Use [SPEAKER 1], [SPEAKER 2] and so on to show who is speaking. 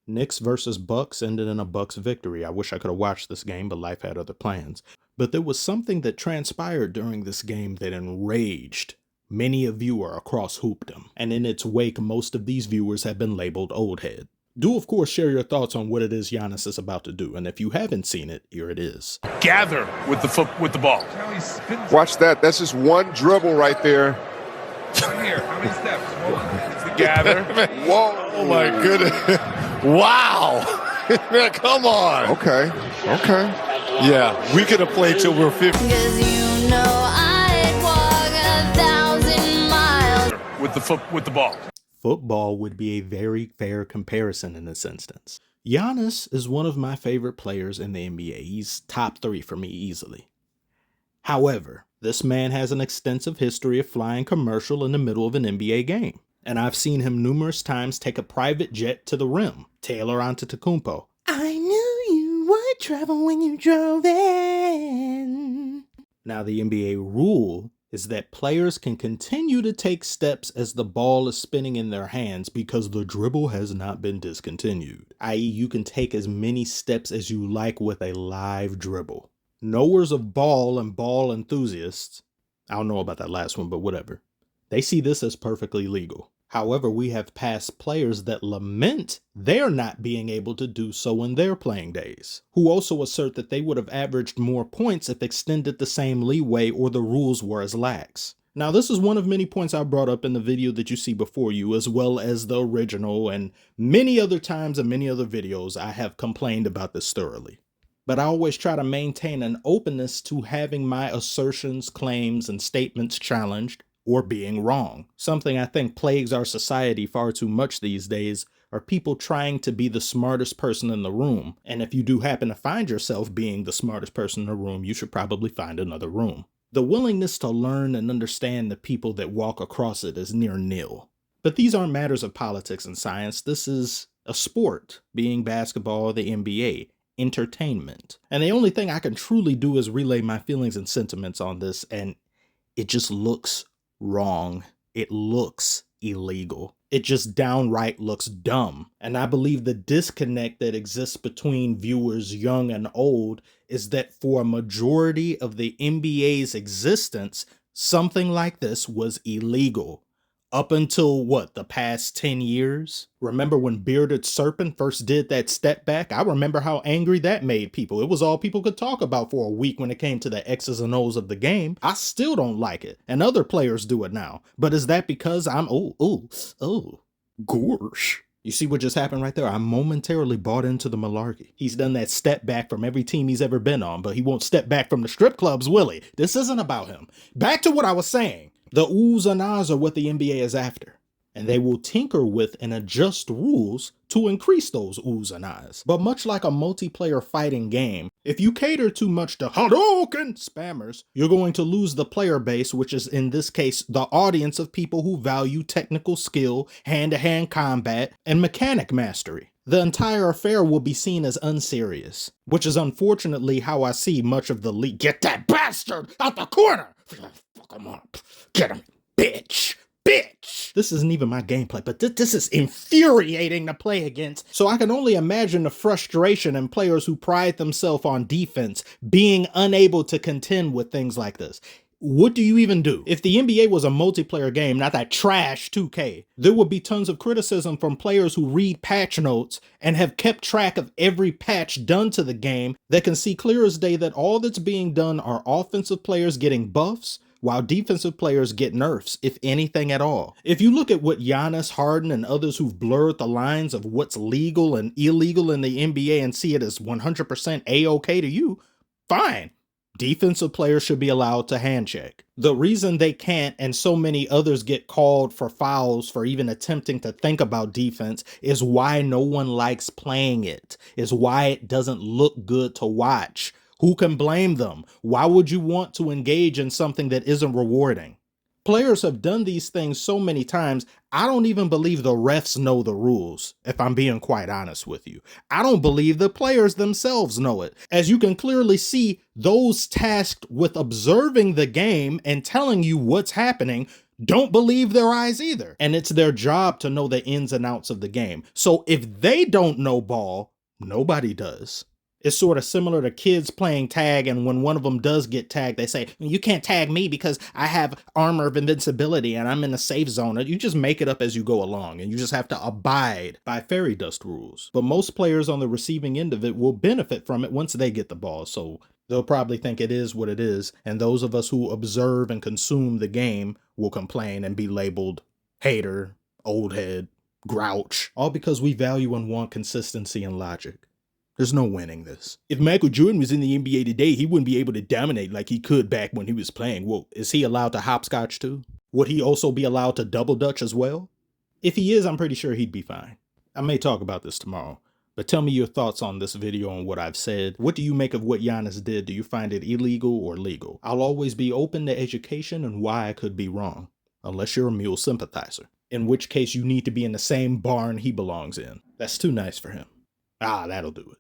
[SPEAKER 1] Knicks versus Bucks ended in a Bucks victory. I wish I could have watched this game, but life had other plans. But there was something that transpired during this game that enraged many a viewer across hoopdom, and in its wake, most of these viewers have been labeled old head. Do, of course, share your thoughts on what it is Giannis is about to do, and if you haven't seen it, here it is.
[SPEAKER 2] Gather with the ball.
[SPEAKER 3] Watch that. That's just one dribble right there.
[SPEAKER 4] Right here. How many steps? Whoa.
[SPEAKER 2] Gather.
[SPEAKER 3] Whoa.
[SPEAKER 2] Oh, my goodness. Wow. Come on.
[SPEAKER 3] Okay.
[SPEAKER 2] Yeah, we could have played till we're 50.
[SPEAKER 5] Cause you know I'd walk 1,000 miles.
[SPEAKER 2] With the ball.
[SPEAKER 1] Football would be a very fair comparison in this instance. Giannis is one of my favorite players in the NBA. He's top 3 for me easily. However, this man has an extensive history of flying commercial in the middle of an NBA game. And I've seen him numerous times take a private jet to the rim. Taylor Antetokounmpo. I knew you would travel when you drove in. Now, the NBA rule is that players can continue to take steps as the ball is spinning in their hands because the dribble has not been discontinued. I.e., you can take as many steps as you like with a live dribble. Knowers of ball and ball enthusiasts, I don't know about that last one, but whatever, they see this as perfectly legal. However, we have past players that lament their not being able to do so in their playing days, who also assert that they would have averaged more points if extended the same leeway or the rules were as lax. Now, this is one of many points I brought up in the video that you see before you, as well as the original, and many other times in many other videos I have complained about this thoroughly. But I always try to maintain an openness to having my assertions, claims, and statements challenged or being wrong. Something I think plagues our society far too much these days are people trying to be the smartest person in the room. And if you do happen to find yourself being the smartest person in the room, you should probably find another room. The willingness to learn and understand the people that walk across it is near nil. But these aren't matters of politics and science. This is a sport, being basketball, the NBA, entertainment. And the only thing I can truly do is relay my feelings and sentiments on this, and it just looks wrong. It looks illegal. It just downright looks dumb. And I believe the disconnect that exists between viewers young and old is that for a majority of the NBA's existence, something like this was illegal. Up until, the past 10 years? Remember when Bearded Serpent first did that step back? I remember how angry that made people. It was all people could talk about for a week when it came to the X's and O's of the game. I still don't like it, and other players do it now. But is that because I'm, gosh. You see what just happened right there? I momentarily bought into the malarkey. He's done that step back from every team he's ever been on, but he won't step back from the strip clubs, will he? This isn't about him. Back to what I was saying. The oohs and ahs are what the NBA is after, and they will tinker with and adjust rules to increase those oohs and ahs. But much like a multiplayer fighting game, if you cater too much to Hadouken spammers, you're going to lose the player base, which is in this case the audience of people who value technical skill, hand-to-hand combat, and mechanic mastery. The entire affair will be seen as unserious, which is unfortunately how I see much of the league. Get that bastard out the corner! Fuck him up. Get him, bitch. This isn't even my gameplay, but this is infuriating to play against. So I can only imagine the frustration in players who pride themselves on defense being unable to contend with things like this. What do you even do? If the NBA was a multiplayer game, not that trash 2K, there would be tons of criticism from players who read patch notes and have kept track of every patch done to the game that can see clear as day that all that's being done are offensive players getting buffs, while defensive players get nerfs, if anything at all. If you look at what Giannis, Harden, and others who've blurred the lines of what's legal and illegal in the NBA and see it as 100% A-okay to you, fine. Defensive players should be allowed to hand check. The reason they can't and so many others get called for fouls for even attempting to think about defense is why no one likes playing it, is why it doesn't look good to watch. Who can blame them? Why would you want to engage in something that isn't rewarding? Players have done these things so many times, I don't even believe the refs know the rules, if I'm being quite honest with you. I don't believe the players themselves know it. As you can clearly see, those tasked with observing the game and telling you what's happening don't believe their eyes either. And it's their job to know the ins and outs of the game. So if they don't know ball, nobody does. It's sort of similar to kids playing tag, and when one of them does get tagged, they say, you can't tag me because I have armor of invincibility and I'm in a safe zone. You just make it up as you go along, and you just have to abide by fairy dust rules. But most players on the receiving end of it will benefit from it once they get the ball, so they'll probably think it is what it is, and those of us who observe and consume the game will complain and be labeled hater, old head, grouch, all because we value and want consistency and logic. There's no winning this. If Michael Jordan was in the NBA today, he wouldn't be able to dominate like he could back when he was playing. Well, is he allowed to hopscotch too? Would he also be allowed to double dutch as well? If he is, I'm pretty sure he'd be fine. I may talk about this tomorrow, but tell me your thoughts on this video and what I've said. What do you make of what Giannis did? Do you find it illegal or legal? I'll always be open to education and why I could be wrong, unless you're a mule sympathizer, in which case you need to be in the same barn he belongs in. That's too nice for him. That'll do it.